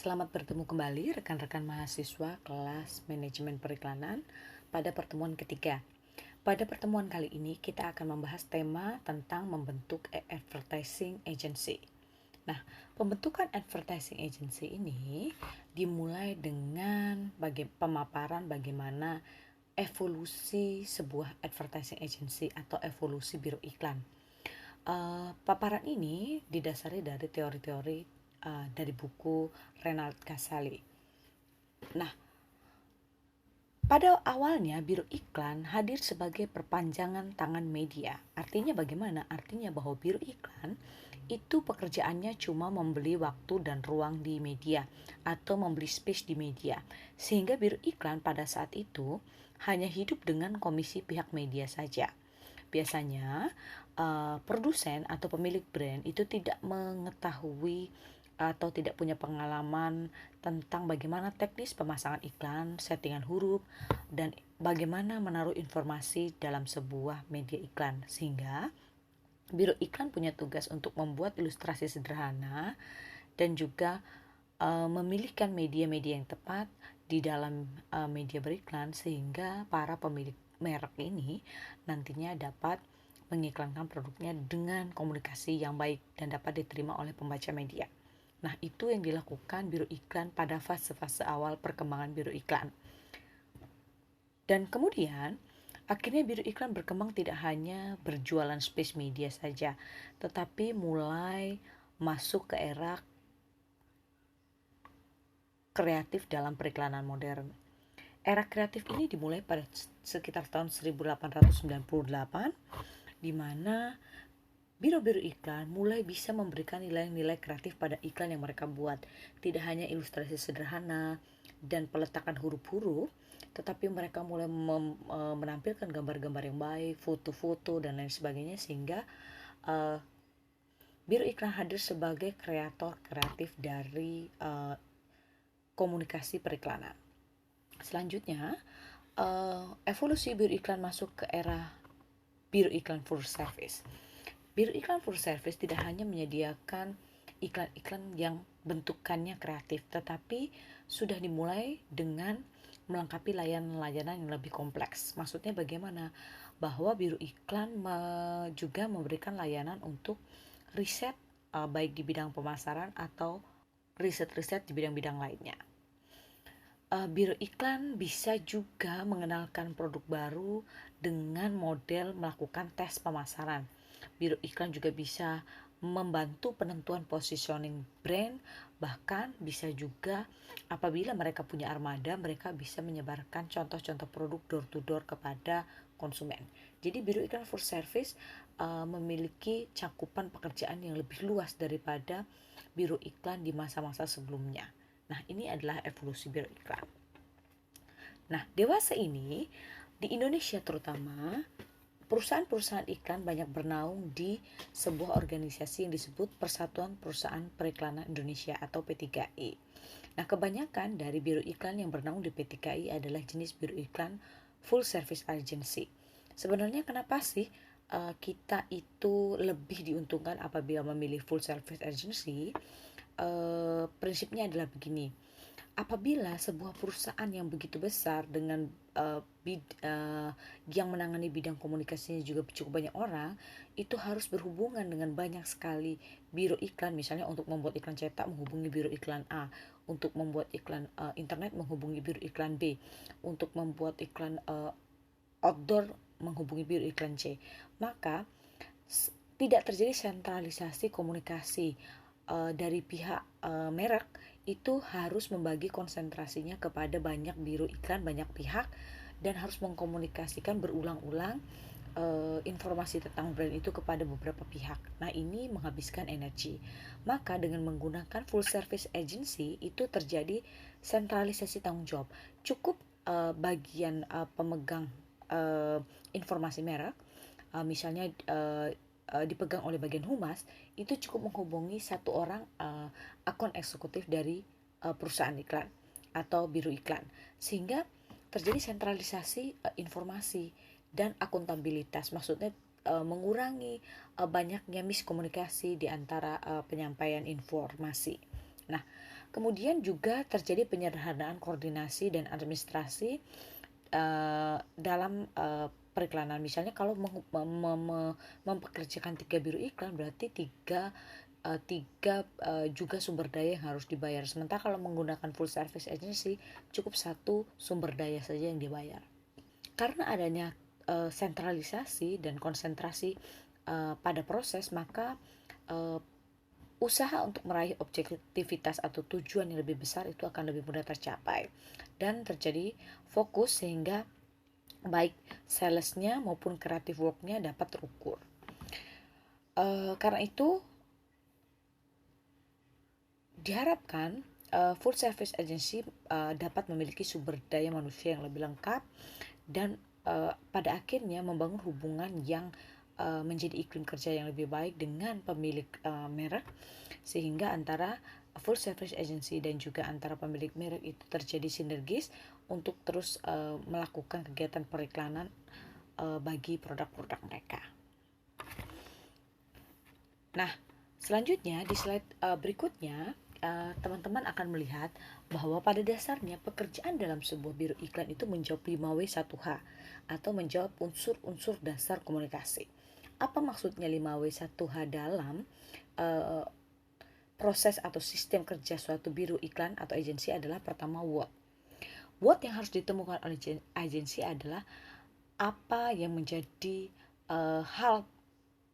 Selamat bertemu kembali rekan-rekan mahasiswa kelas manajemen periklanan pada pertemuan ketiga. Pada pertemuan kali ini kita akan membahas tema tentang membentuk advertising agency. Nah, pembentukan advertising agency ini dimulai dengan pemaparan bagaimana evolusi sebuah advertising agency atau evolusi biro iklan. Paparan ini didasari dari teori-teori dari buku Renald Casali. Nah, pada awalnya biro iklan hadir sebagai perpanjangan tangan media. Artinya bagaimana? Artinya bahwa biro iklan itu pekerjaannya cuma membeli waktu dan ruang di media atau membeli space di media. Sehingga biro iklan pada saat itu hanya hidup dengan komisi pihak media saja. Biasanya produsen atau pemilik brand itu tidak mengetahui atau tidak punya pengalaman tentang bagaimana teknis pemasangan iklan, settingan huruf, dan bagaimana menaruh informasi dalam sebuah media iklan. Sehingga biro iklan punya tugas untuk membuat ilustrasi sederhana dan juga memilihkan media-media yang tepat di dalam media beriklan sehingga para pemilik merek ini nantinya dapat mengiklankan produknya dengan komunikasi yang baik dan dapat diterima oleh pembaca media. Nah, itu yang dilakukan biro iklan pada fase-fase awal perkembangan biro iklan. Dan kemudian, akhirnya biro iklan berkembang tidak hanya berjualan space media saja, tetapi mulai masuk ke era kreatif dalam periklanan modern. Era kreatif ini dimulai pada sekitar tahun 1898, di mana biro-biro iklan mulai bisa memberikan nilai-nilai kreatif pada iklan yang mereka buat. Tidak hanya ilustrasi sederhana dan peletakan huruf-huruf, tetapi mereka mulai menampilkan gambar-gambar yang baik, foto-foto, dan lain sebagainya, sehingga biro iklan hadir sebagai kreator kreatif dari komunikasi periklanan. Selanjutnya, evolusi biro iklan masuk ke era biro iklan full service. Biro iklan full service tidak hanya menyediakan iklan-iklan yang bentukannya kreatif, tetapi sudah dimulai dengan melengkapi layanan-layanan yang lebih kompleks. Maksudnya bagaimana? Bahwa biro iklan juga memberikan layanan untuk riset baik di bidang pemasaran atau riset-riset di bidang-bidang lainnya. Biro iklan bisa juga mengenalkan produk baru dengan model melakukan tes pemasaran. Biro iklan juga bisa membantu penentuan positioning brand, bahkan bisa juga apabila mereka punya armada, mereka bisa menyebarkan contoh-contoh produk door to door kepada konsumen. Jadi biro iklan full service memiliki cakupan pekerjaan yang lebih luas daripada biro iklan di masa-masa sebelumnya. Nah, ini adalah evolusi biro iklan. Nah, dewasa ini di Indonesia terutama, perusahaan-perusahaan iklan banyak bernaung di sebuah organisasi yang disebut Persatuan Perusahaan Periklanan Indonesia atau P3I. Nah, kebanyakan dari biro iklan yang bernaung di P3I adalah jenis biro iklan full service agency. Sebenarnya kenapa sih kita itu lebih diuntungkan apabila memilih full service agency? Prinsipnya adalah begini. Apabila sebuah perusahaan yang begitu besar dengan yang menangani bidang komunikasinya juga cukup banyak orang, itu harus berhubungan dengan banyak sekali biro iklan. Misalnya untuk membuat iklan cetak menghubungi biro iklan A, untuk membuat iklan internet menghubungi biro iklan B, untuk membuat iklan outdoor menghubungi biro iklan C. Maka tidak terjadi sentralisasi komunikasi dari pihak merek. Itu harus membagi konsentrasinya kepada banyak biro iklan, banyak pihak, dan harus mengkomunikasikan berulang-ulang informasi tentang brand itu kepada beberapa pihak. Nah, ini menghabiskan energi. Maka dengan menggunakan full service agency itu terjadi sentralisasi tanggung jawab. Cukup bagian pemegang informasi merek, misalnya dipegang oleh bagian humas, itu cukup menghubungi satu orang akun eksekutif dari perusahaan iklan atau biro iklan, sehingga terjadi sentralisasi informasi dan akuntabilitas. Maksudnya mengurangi banyaknya miskomunikasi di antara penyampaian informasi Nah, kemudian juga terjadi penyederhanaan koordinasi dan administrasi dalam periklanan. Misalnya kalau mempekerjakan 3 biro iklan, berarti tiga juga sumber daya yang harus dibayar. Sementara kalau menggunakan full service agency, cukup satu sumber daya saja yang dibayar. Karena adanya sentralisasi dan konsentrasi pada proses, maka usaha untuk meraih objektivitas atau tujuan yang lebih besar itu akan lebih mudah tercapai dan terjadi fokus sehingga baik salesnya maupun creative worknya dapat terukur. Karena itu diharapkan full service agency dapat memiliki sumber daya manusia yang lebih lengkap dan pada akhirnya membangun hubungan yang menjadi iklim kerja yang lebih baik dengan pemilik merek, sehingga antara full service agency dan juga antara pemilik merek itu terjadi sinergis untuk terus melakukan kegiatan periklanan bagi produk-produk mereka. Nah, selanjutnya di slide berikutnya teman-teman akan melihat bahwa pada dasarnya pekerjaan dalam sebuah biro iklan itu menjawab 5W1H atau menjawab unsur-unsur dasar komunikasi. Apa maksudnya 5W1H dalam proses atau sistem kerja suatu biro iklan atau agensi adalah pertama what. What yang harus ditemukan oleh agensi adalah apa yang menjadi hal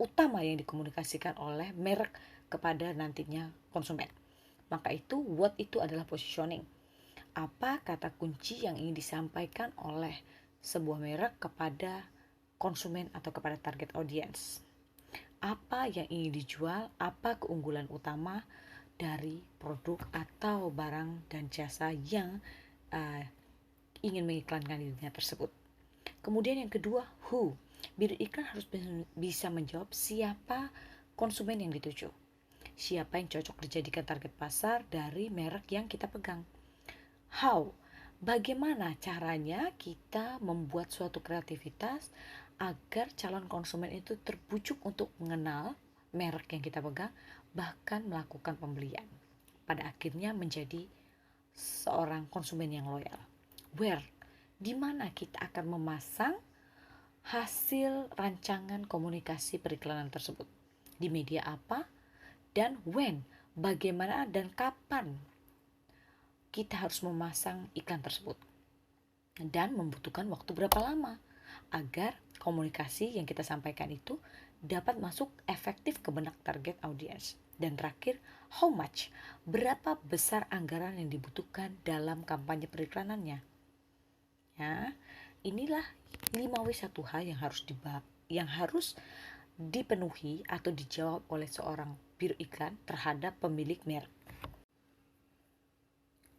utama yang dikomunikasikan oleh merek kepada nantinya konsumen. Maka itu what itu adalah positioning. Apa kata kunci yang ingin disampaikan oleh sebuah merek kepada konsumen atau kepada target audience. Apa yang ingin dijual, apa keunggulan utama dari produk atau barang dan jasa yang ingin mengiklankan dirinya tersebut. Kemudian yang kedua, who. Biro iklan harus bisa menjawab siapa konsumen yang dituju. Siapa yang cocok dijadikan target pasar dari merek yang kita pegang. How. Bagaimana caranya kita membuat suatu kreativitas agar calon konsumen itu terbujuk untuk mengenal merek yang kita pegang, bahkan melakukan pembelian. Pada akhirnya menjadi seorang konsumen yang loyal. Where, di mana kita akan memasang hasil rancangan komunikasi periklanan tersebut. Di media apa dan when, bagaimana dan kapan kita harus memasang iklan tersebut. Dan membutuhkan waktu berapa lama agar komunikasi yang kita sampaikan itu dapat masuk efektif ke benak target audience. Dan terakhir, how much, berapa besar anggaran yang dibutuhkan dalam kampanye periklanannya. Ya, inilah 5W1H yang harus dipenuhi atau dijawab oleh seorang biro iklan terhadap pemilik merek.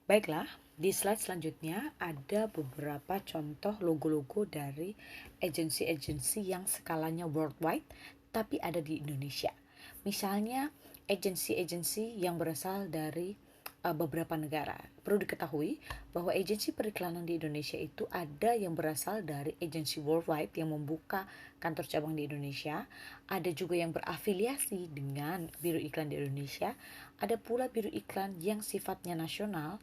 Baiklah, di slide selanjutnya ada beberapa contoh logo-logo dari agensi-agensi yang skalanya worldwide tapi ada di Indonesia. Misalnya agensi-agensi yang berasal dari beberapa negara. Perlu diketahui bahwa agensi periklanan di Indonesia itu ada yang berasal dari agensi worldwide yang membuka kantor cabang di Indonesia, ada juga yang berafiliasi dengan biro iklan di Indonesia, ada pula biro iklan yang sifatnya nasional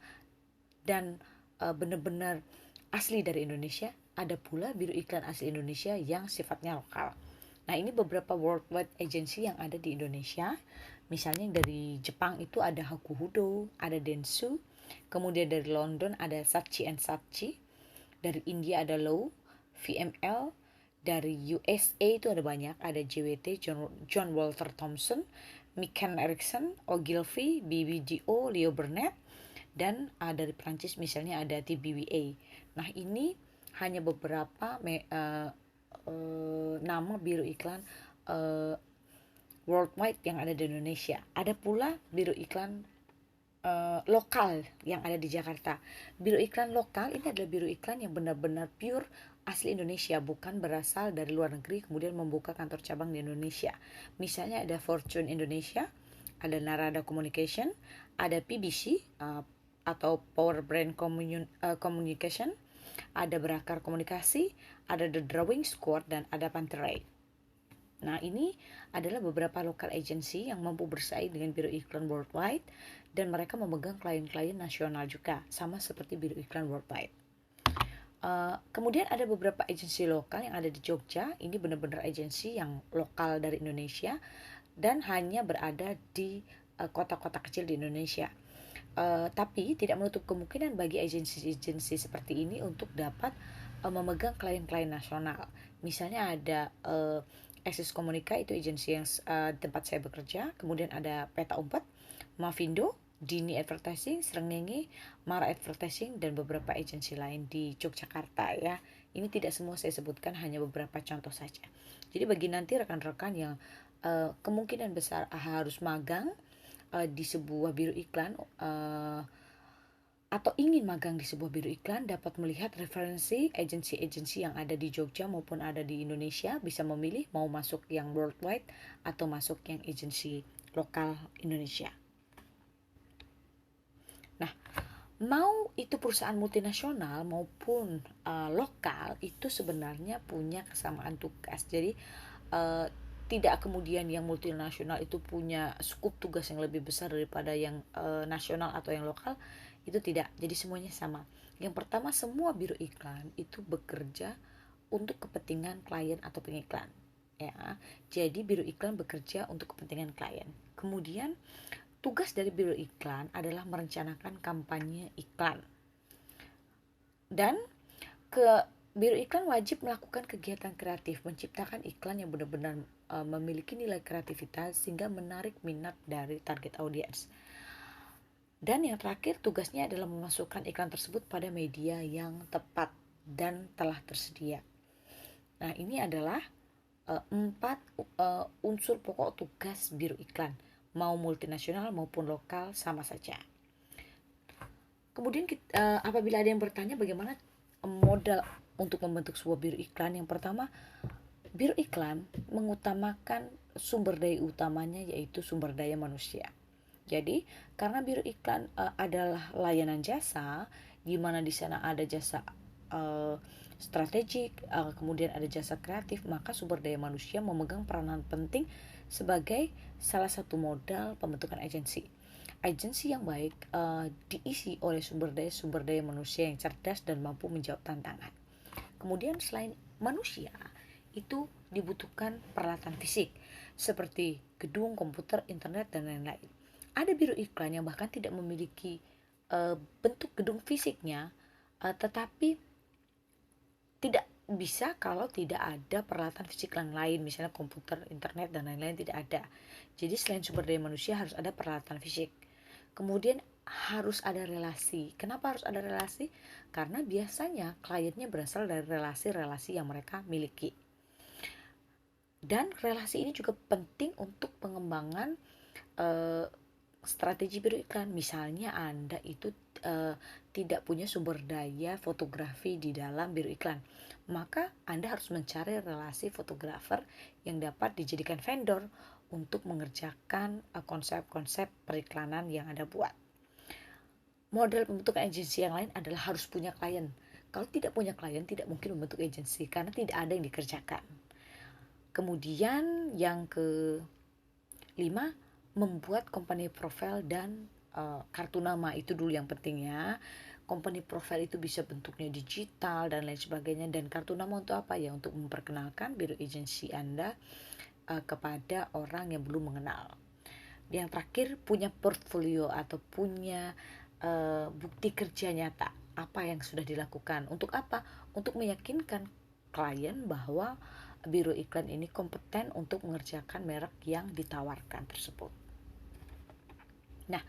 dan benar-benar asli dari Indonesia, ada pula biro iklan asli Indonesia yang sifatnya lokal. Nah, ini beberapa worldwide agency yang ada di Indonesia. Misalnya dari Jepang itu ada Hakuhodo, ada Dentsu, kemudian dari London ada Saatchi & Saatchi, dari India ada Lowe, VML, dari USA itu ada banyak, ada JWT, John Walter Thompson, Mikan Erickson, Ogilvy, BBDO, Leo Burnett, dan dari Prancis misalnya ada TBWA. Nah, ini hanya beberapa nama biro iklan worldwide yang ada di Indonesia. Ada pula biro iklan lokal yang ada di Jakarta. Biro iklan lokal ini adalah biro iklan yang benar-benar pure asli Indonesia, bukan berasal dari luar negeri kemudian membuka kantor cabang di Indonesia. Misalnya ada Fortune Indonesia, ada Narada Communication, ada PBC atau Power Brand Communication, ada Berakar Komunikasi, ada The Drawing Squad, dan ada Panterai. Nah, ini adalah beberapa local agency yang mampu bersaing dengan biro iklan worldwide dan mereka memegang klien-klien nasional juga, sama seperti biro iklan worldwide. Kemudian ada beberapa agensi lokal yang ada di Jogja. Ini benar-benar agensi yang lokal dari Indonesia dan hanya berada di kota-kota kecil di Indonesia. Tapi tidak menutup kemungkinan bagi agensi-agensi seperti ini untuk dapat memegang klien-klien nasional. Misalnya ada Axis Komunika, itu agensi yang tempat saya bekerja. Kemudian ada Peta Umpet, Mavindo, Dini Advertising, Srengenge, Mara Advertising, dan beberapa agensi lain di Yogyakarta ya. Ini tidak semua saya sebutkan, hanya beberapa contoh saja. Jadi bagi nanti rekan-rekan yang kemungkinan besar harus magang di sebuah biro iklan atau ingin magang di sebuah biro iklan, dapat melihat referensi agensi-agensi yang ada di Jogja maupun ada di Indonesia, bisa memilih mau masuk yang worldwide atau masuk yang agensi lokal Indonesia. Nah, mau itu perusahaan multinasional maupun lokal, itu sebenarnya punya kesamaan tugas. Jadi tidak kemudian yang multinasional itu punya skup tugas yang lebih besar daripada yang nasional atau yang lokal, itu tidak. Jadi semuanya sama. Yang pertama, semua biro iklan itu bekerja untuk kepentingan klien atau pengiklan ya. Jadi biro iklan bekerja untuk kepentingan klien. Kemudian tugas dari biro iklan adalah merencanakan kampanye iklan. Dan biro iklan wajib melakukan kegiatan kreatif, menciptakan iklan yang benar-benar memiliki nilai kreativitas sehingga menarik minat dari target audiens. Dan yang terakhir, tugasnya adalah memasukkan iklan tersebut pada media yang tepat dan telah tersedia. Nah, ini adalah 4 unsur pokok tugas biro iklan. Mau multinasional maupun lokal sama saja. Kemudian apabila ada yang bertanya bagaimana modal untuk membentuk sebuah biro iklan, yang pertama, biro iklan mengutamakan sumber daya utamanya, yaitu sumber daya manusia. Jadi karena biro iklan adalah layanan jasa, di mana di sana ada jasa strategik, kemudian ada jasa kreatif, maka sumber daya manusia memegang peranan penting sebagai salah satu modal pembentukan agensi. Agensi yang baik diisi oleh sumber daya manusia yang cerdas dan mampu menjawab tantangan. Kemudian selain manusia, itu dibutuhkan peralatan fisik seperti gedung, komputer, internet, dan lain-lain. Ada biro iklan yang bahkan tidak memiliki bentuk gedung fisiknya, tetapi tidak bisa kalau tidak ada peralatan fisik yang lain, misalnya komputer, internet, dan lain-lain, tidak ada. Jadi selain sumber daya manusia harus ada peralatan fisik. Kemudian harus ada relasi. Kenapa harus ada relasi? Karena biasanya kliennya berasal dari relasi-relasi yang mereka miliki. Dan relasi ini juga penting untuk pengembangan strategi biro iklan. Misalnya Anda itu tidak punya sumber daya fotografi di dalam biro iklan, maka Anda harus mencari relasi fotografer yang dapat dijadikan vendor untuk mengerjakan konsep-konsep periklanan yang Anda buat. Model pembentukan agensi yang lain adalah harus punya klien. Kalau tidak punya klien, tidak mungkin membentuk agensi karena tidak ada yang dikerjakan. Kemudian yang kelima, membuat company profile dan kartu nama, itu dulu yang pentingnya. Company profile itu bisa bentuknya digital dan lain sebagainya, dan kartu nama untuk apa ya? Untuk memperkenalkan biro agensi Anda kepada orang yang belum mengenal. Yang terakhir, punya portfolio atau punya bukti kerja nyata apa yang sudah dilakukan. Untuk apa? Untuk meyakinkan klien bahwa biro iklan ini kompeten untuk mengerjakan merek yang ditawarkan tersebut. Nah,